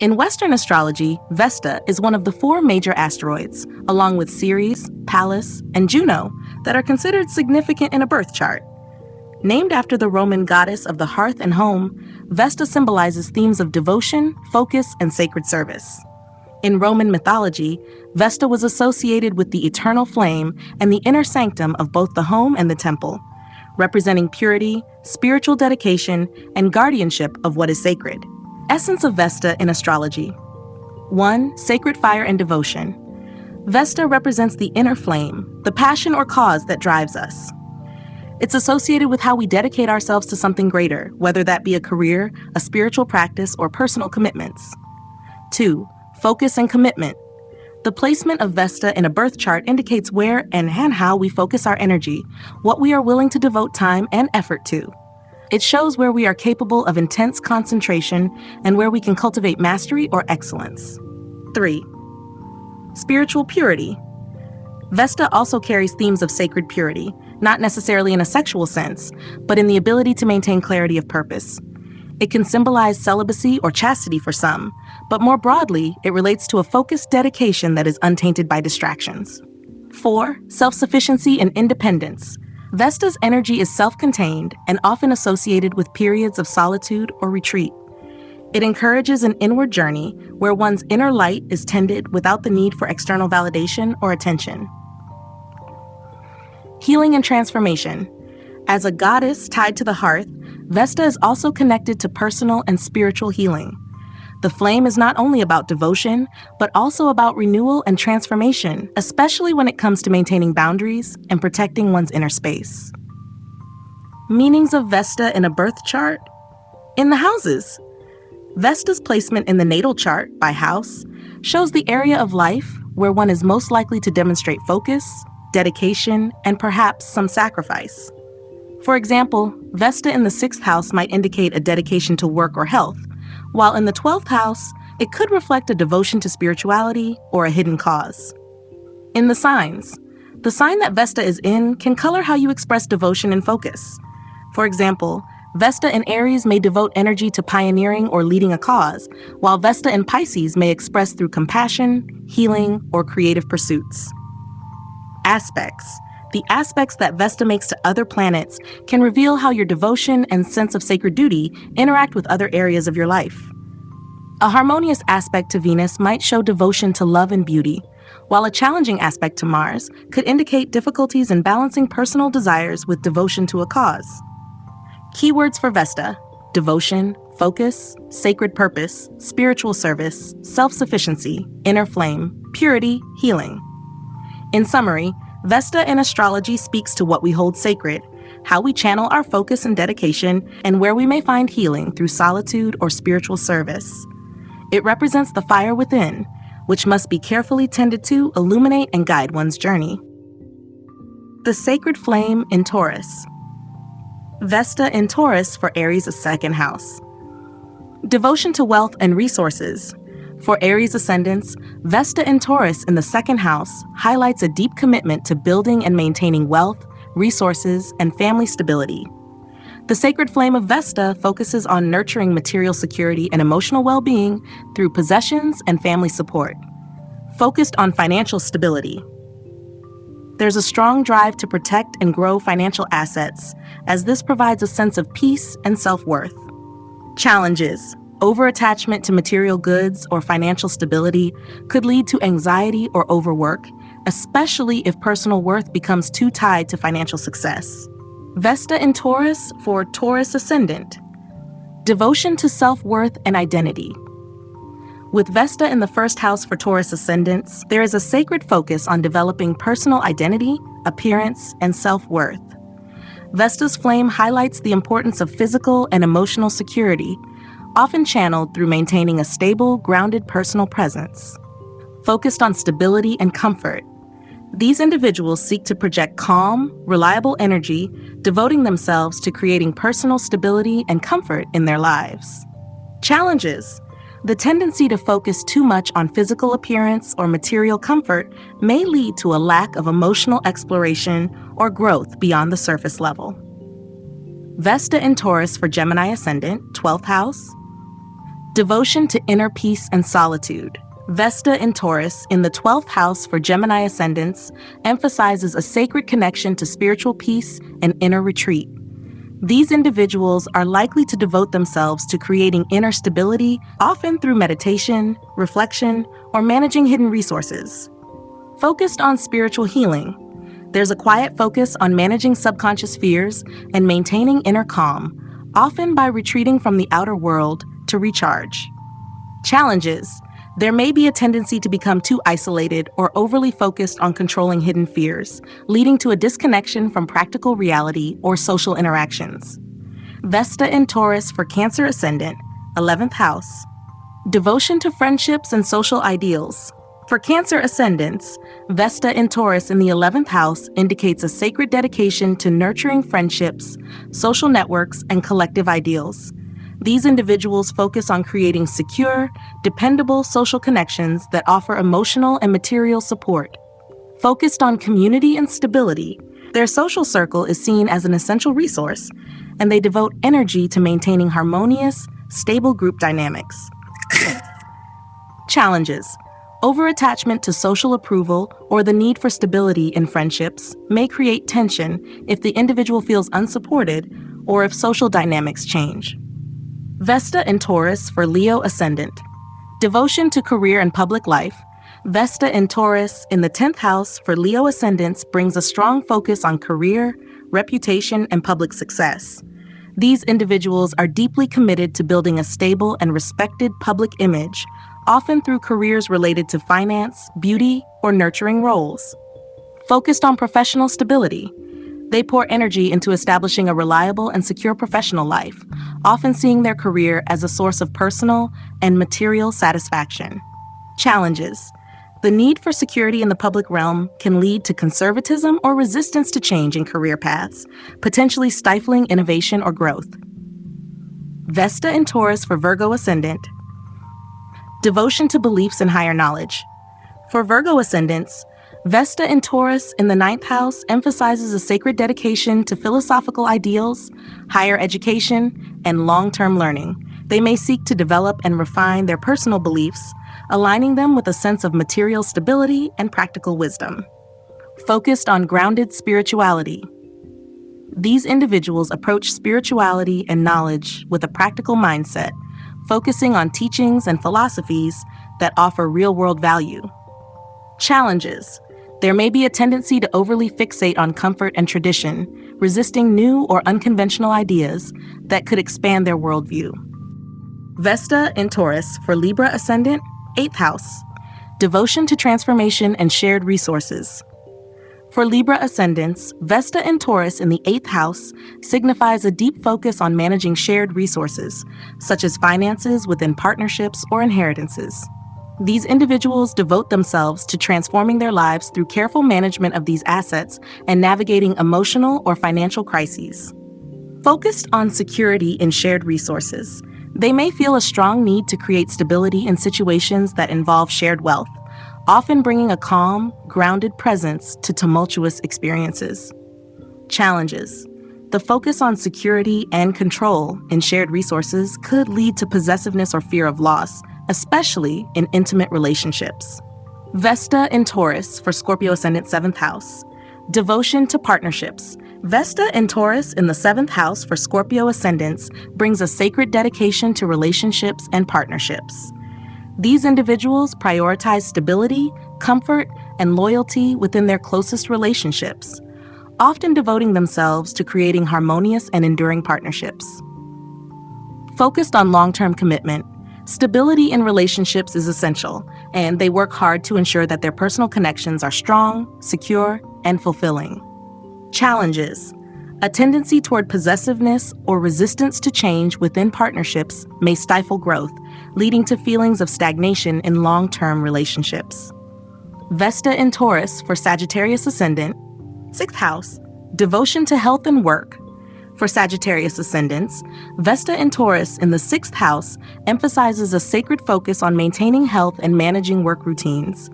In Western astrology, Vesta is one of the four major asteroids, along with Ceres, Pallas, and Juno, that are considered significant in a birth chart. Named after the Roman goddess of the hearth and home, Vesta symbolizes themes of devotion, focus, and sacred service. In Roman mythology, Vesta was associated with the eternal flame and the inner sanctum of both the home and the temple, representing purity, spiritual dedication, and guardianship of what is sacred. Essence of Vesta in astrology. 1. Sacred fire and devotion. Vesta represents the inner flame, the passion or cause that drives us. It's associated with how we dedicate ourselves to something greater, whether that be a career, a spiritual practice, or personal commitments. 2. Focus and commitment. The placement of Vesta in a birth chart indicates where and how we focus our energy, what we are willing to devote time and effort to. It shows where we are capable of intense concentration and where we can cultivate mastery or excellence. 3. Spiritual purity. Vesta also carries themes of sacred purity, not necessarily in a sexual sense, but in the ability to maintain clarity of purpose. It can symbolize celibacy or chastity for some, but more broadly, it relates to a focused dedication that is untainted by distractions. 4. Self-sufficiency and independence. Vesta's energy is self-contained and often associated with periods of solitude or retreat. It encourages an inward journey where one's inner light is tended without the need for external validation or attention. Healing and transformation. As a goddess tied to the hearth, Vesta is also connected to personal and spiritual healing. The flame is not only about devotion, but also about renewal and transformation, especially when it comes to maintaining boundaries and protecting one's inner space. Meanings of Vesta in a birth chart? In the houses. Vesta's placement in the natal chart by house shows the area of life where one is most likely to demonstrate focus, dedication, and perhaps some sacrifice. For example, Vesta in the 6th house might indicate a dedication to work or health, while in the 12th house, it could reflect a devotion to spirituality or a hidden cause. In the signs, the sign that Vesta is in can color how you express devotion and focus. For example, Vesta in Aries may devote energy to pioneering or leading a cause, while Vesta in Pisces may express through compassion, healing, or creative pursuits. Aspects. The aspects that Vesta makes to other planets can reveal how your devotion and sense of sacred duty interact with other areas of your life. A harmonious aspect to Venus might show devotion to love and beauty, while a challenging aspect to Mars could indicate difficulties in balancing personal desires with devotion to a cause. Keywords for Vesta: devotion, focus, sacred purpose, spiritual service, self-sufficiency, inner flame, purity, healing. In summary, Vesta in astrology speaks to what we hold sacred, how we channel our focus and dedication, and where we may find healing through solitude or spiritual service. It represents the fire within, which must be carefully tended to illuminate and guide one's journey. The sacred flame in Taurus. Vesta in Taurus for Aries' 2nd house. Devotion to wealth and resources. For Aries ascendants, Vesta in Taurus in the 2nd house highlights a deep commitment to building and maintaining wealth, resources, and family stability. The sacred flame of Vesta focuses on nurturing material security and emotional well-being through possessions and family support, focused on financial stability. There's a strong drive to protect and grow financial assets, as this provides a sense of peace and self-worth. Challenges. Over-attachment to material goods or financial stability could lead to anxiety or overwork, especially if personal worth becomes too tied to financial success. Vesta in Taurus for Taurus ascendant. Devotion to self-worth and identity. With Vesta in the 1st house for Taurus ascendants, there is a sacred focus on developing personal identity, appearance, and self-worth. Vesta's flame highlights the importance of physical and emotional security, often channeled through maintaining a stable, grounded personal presence. Focused on stability and comfort, these individuals seek to project calm, reliable energy, devoting themselves to creating personal stability and comfort in their lives. Challenges. The tendency to focus too much on physical appearance or material comfort may lead to a lack of emotional exploration or growth beyond the surface level. Vesta in Taurus for Gemini ascendant, 12th house. Devotion to inner peace and solitude. Vesta in Taurus in the 12th house for Gemini ascendants emphasizes a sacred connection to spiritual peace and inner retreat. These individuals are likely to devote themselves to creating inner stability, often through meditation, reflection, or managing hidden resources. Focused on spiritual healing. There's a quiet focus on managing subconscious fears and maintaining inner calm, often by retreating from the outer world to recharge. Challenges. There may be a tendency to become too isolated or overly focused on controlling hidden fears, leading to a disconnection from practical reality or social interactions. Vesta in Taurus for Cancer ascendant, 11th house. Devotion to friendships and social ideals. For Cancer ascendants, Vesta in Taurus in the 11th house indicates a sacred dedication to nurturing friendships, social networks, and collective ideals. These individuals focus on creating secure, dependable social connections that offer emotional and material support. Focused on community and stability, their social circle is seen as an essential resource, and they devote energy to maintaining harmonious, stable group dynamics. Challenges. Over-attachment to social approval or the need for stability in friendships may create tension if the individual feels unsupported or if social dynamics change. Vesta in Taurus for Leo ascendant. Devotion to career and public life. Vesta in Taurus in the 10th house for Leo ascendants brings a strong focus on career, reputation, and public success. These individuals are deeply committed to building a stable and respected public image, often through careers related to finance, beauty, or nurturing roles. Focused on professional stability. They pour energy into establishing a reliable and secure professional life, often seeing their career as a source of personal and material satisfaction. Challenges. The need for security in the public realm can lead to conservatism or resistance to change in career paths, potentially stifling innovation or growth. Vesta in Taurus for Virgo ascendant. Devotion to beliefs and higher knowledge. For Virgo ascendants, Vesta in Taurus in the 9th house emphasizes a sacred dedication to philosophical ideals, higher education, and long-term learning. They may seek to develop and refine their personal beliefs, aligning them with a sense of material stability and practical wisdom. Focused on grounded spirituality. These individuals approach spirituality and knowledge with a practical mindset, focusing on teachings and philosophies that offer real-world value. Challenges. There may be a tendency to overly fixate on comfort and tradition, resisting new or unconventional ideas that could expand their worldview. Vesta in Taurus for Libra ascendant, 8th house. Devotion to transformation and shared resources. For Libra ascendants, Vesta in Taurus in the 8th house signifies a deep focus on managing shared resources, such as finances within partnerships or inheritances. These individuals devote themselves to transforming their lives through careful management of these assets and navigating emotional or financial crises. Focused on security in shared resources, they may feel a strong need to create stability in situations that involve shared wealth, often bringing a calm, grounded presence to tumultuous experiences. Challenges. The focus on security and control in shared resources could lead to possessiveness or fear of loss, especially in intimate relationships. Vesta in Taurus for Scorpio ascendant 7th house. Devotion to partnerships. Vesta in Taurus in the 7th house for Scorpio ascendants brings a sacred dedication to relationships and partnerships. These individuals prioritize stability, comfort, and loyalty within their closest relationships, often devoting themselves to creating harmonious and enduring partnerships. Focused on long-term commitment. Stability in relationships is essential, and they work hard to ensure that their personal connections are strong, secure, and fulfilling. Challenges. A tendency toward possessiveness or resistance to change within partnerships may stifle growth, leading to feelings of stagnation in long-term relationships. Vesta in Taurus for Sagittarius ascendant, 6th house. Devotion to health and work. For Sagittarius ascendants, Vesta in Taurus in the 6th house emphasizes a sacred focus on maintaining health and managing work routines.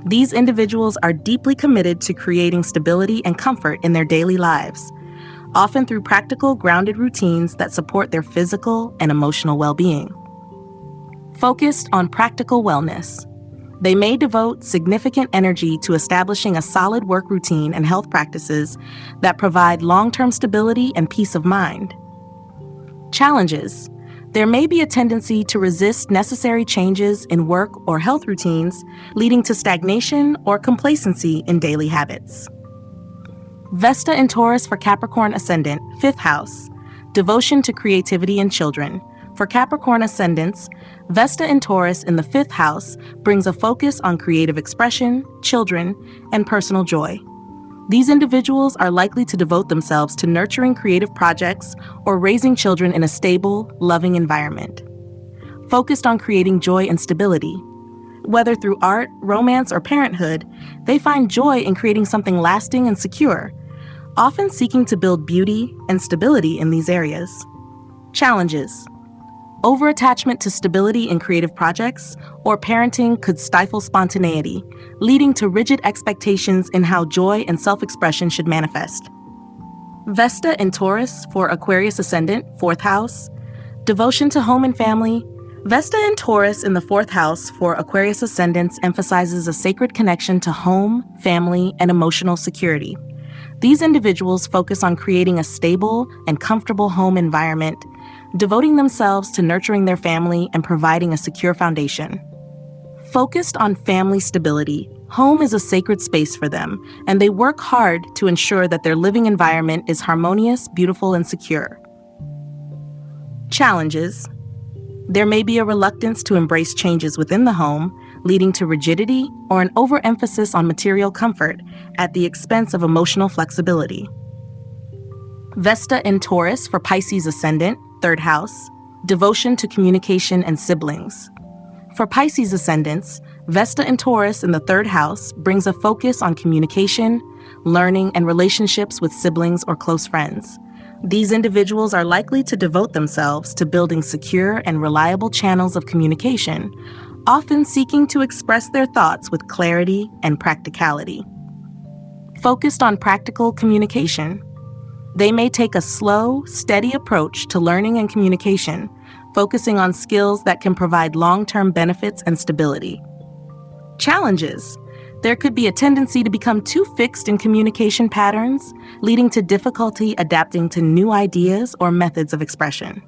These individuals are deeply committed to creating stability and comfort in their daily lives, often through practical, grounded routines that support their physical and emotional well-being. Focused on practical wellness. They may devote significant energy to establishing a solid work routine and health practices that provide long-term stability and peace of mind. Challenges. There may be a tendency to resist necessary changes in work or health routines, leading to stagnation or complacency in daily habits. Vesta in Taurus for Capricorn Ascendant, 5th house. Devotion to creativity and children. For Capricorn Ascendants, Vesta in Taurus in the 5th house brings a focus on creative expression, children, and personal joy. These individuals are likely to devote themselves to nurturing creative projects or raising children in a stable, loving environment. Focused on creating joy and stability. Whether through art, romance, or parenthood, they find joy in creating something lasting and secure, often seeking to build beauty and stability in these areas. Challenges. Over-attachment to stability in creative projects or parenting could stifle spontaneity, leading to rigid expectations in how joy and self-expression should manifest. Vesta in Taurus for Aquarius Ascendant, 4th house. Devotion to home and family. Vesta in Taurus in the 4th house for Aquarius Ascendants emphasizes a sacred connection to home, family, and emotional security. These individuals focus on creating a stable and comfortable home environment, devoting themselves to nurturing their family and providing a secure foundation. Focused on family stability, home is a sacred space for them, and they work hard to ensure that their living environment is harmonious, beautiful, and secure. Challenges. There may be a reluctance to embrace changes within the home, leading to rigidity or an overemphasis on material comfort at the expense of emotional flexibility. Vesta in Taurus for Pisces Ascendant, 3rd house. Devotion to communication and siblings. For Pisces Ascendants, Vesta in Taurus in the 3rd house brings a focus on communication, learning, and relationships with siblings or close friends. These individuals are likely to devote themselves to building secure and reliable channels of communication, often seeking to express their thoughts with clarity and practicality. Focused on practical communication. They may take a slow, steady approach to learning and communication, focusing on skills that can provide long-term benefits and stability. Challenges. There could be a tendency to become too fixed in communication patterns, leading to difficulty adapting to new ideas or methods of expression.